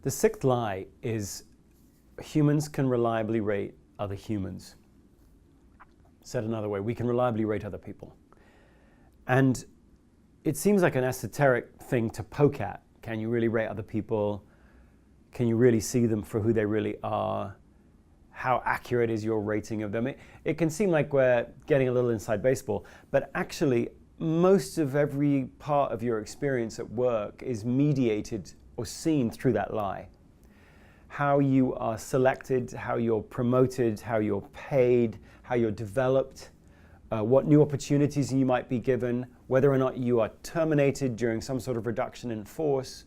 The sixth lie is humans can reliably rate other humans. Said another way, we can reliably rate other people. And it seems like an esoteric thing to poke at. Can you really rate other people? Can you really see them for who they really are? How accurate is your rating of them? It can seem like we're getting a little inside baseball, but actually most of every part of your experience at work is mediated or seen through that lie. How you are selected, how you're promoted, how you're paid, how you're developed, what new opportunities you might be given, whether or not you are terminated during some sort of reduction in force.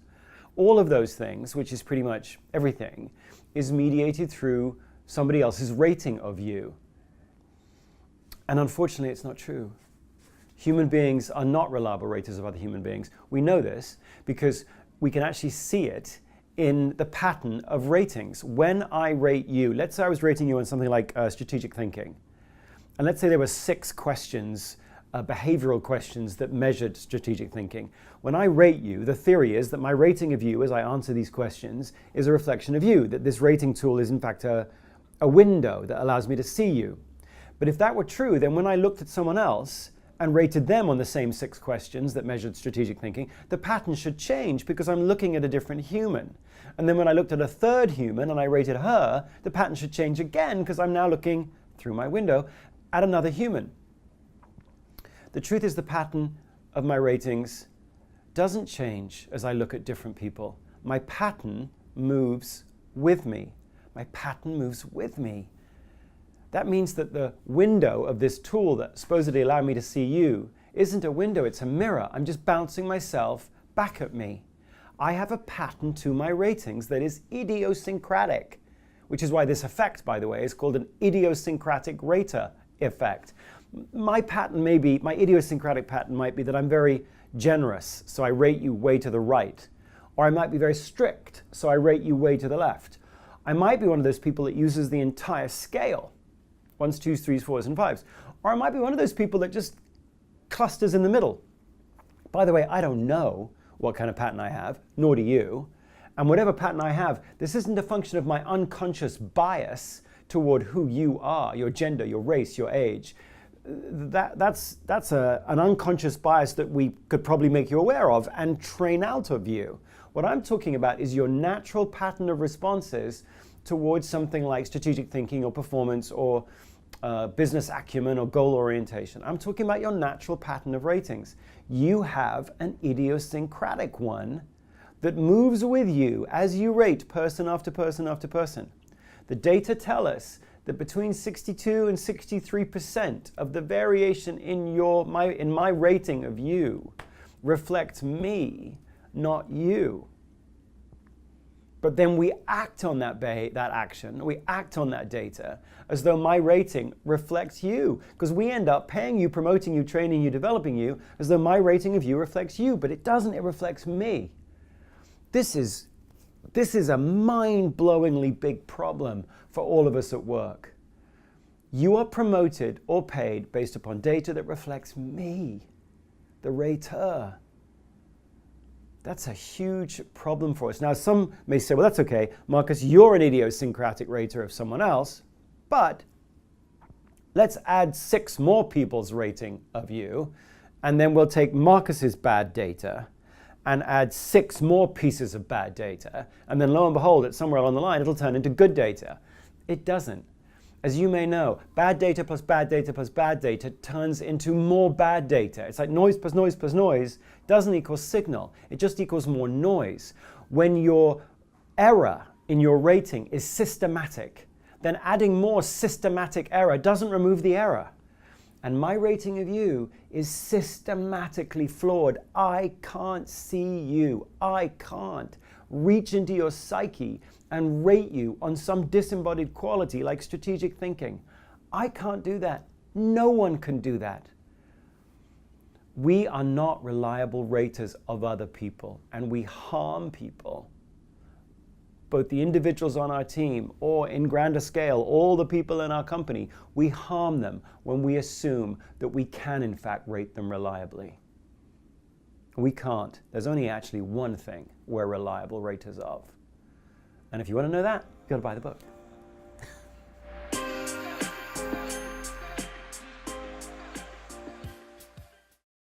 All of those things, which is pretty much everything, is mediated through somebody else's rating of you. And unfortunately, it's not true. Human beings are not reliable raters of other human beings. We know this because we can actually see it in the pattern of ratings. When I rate you, let's say I was rating you on something like strategic thinking, and let's say there were 6 questions, behavioral questions that measured strategic thinking. When I rate you, the theory is that my rating of you as I answer these questions is a reflection of you, that this rating tool is in fact a window that allows me to see you. But if that were true, then when I looked at someone else and rated them on the same 6 questions that measured strategic thinking, the pattern should change because I'm looking at a different human. And then when I looked at a third human and I rated her, the pattern should change again because I'm now looking through my window at another human. The truth is the pattern of my ratings doesn't change as I look at different people. My pattern moves with me. My pattern moves with me. That means that the window of this tool that supposedly allowed me to see you isn't a window, it's a mirror. I'm just bouncing myself back at me. I have a pattern to my ratings that is idiosyncratic, which is why this effect, by the way, is called an idiosyncratic rater effect. My idiosyncratic pattern might be that I'm very generous, so I rate you way to the right. Or I might be very strict, so I rate you way to the left. I might be one of those people that uses the entire scale. 1s, 2s, 3s, 4s, and 5s. Or I might be one of those people that just clusters in the middle. By the way, I don't know what kind of pattern I have, nor do you. And whatever pattern I have, this isn't a function of my unconscious bias toward who you are, your gender, your race, your age. That's an unconscious bias that we could probably make you aware of and train out of you. What I'm talking about is your natural pattern of responses towards something like strategic thinking or performance or business acumen or goal orientation. I'm talking about your natural pattern of ratings. You have an idiosyncratic one that moves with you as you rate person after person after person. The data tell us that between 62 and 63% of the variation in my rating of you reflects me, not you. But then we act on that action, we act on that data as though my rating reflects you, because we end up paying you, promoting you, training you, developing you, as though my rating of you reflects you, but it doesn't, it reflects me. This is a mind-blowingly big problem for all of us at work. You are promoted or paid based upon data that reflects me, the rater. That's a huge problem for us. Now, some may say, well, that's okay, Marcus, you're an idiosyncratic rater of someone else, but let's add 6 more people's rating of you, and then we'll take Marcus's bad data and add 6 more pieces of bad data, and then lo and behold, at somewhere along the line, it'll turn into good data. It doesn't. As you may know, bad data plus bad data plus bad data turns into more bad data. It's like noise plus noise plus noise doesn't equal signal. It just equals more noise. When your error in your rating is systematic, then adding more systematic error doesn't remove the error. And my rating of you is systematically flawed. I can't see you. I can't reach into your psyche and rate you on some disembodied quality like strategic thinking. I can't do that. No one can do that. We are not reliable raters of other people, and we harm people. Both the individuals on our team or in grander scale, all the people in our company, we harm them when we assume that we can in fact rate them reliably. We can't. There's only actually one thing we're reliable raters of. And if you want to know that, you've got to buy the book.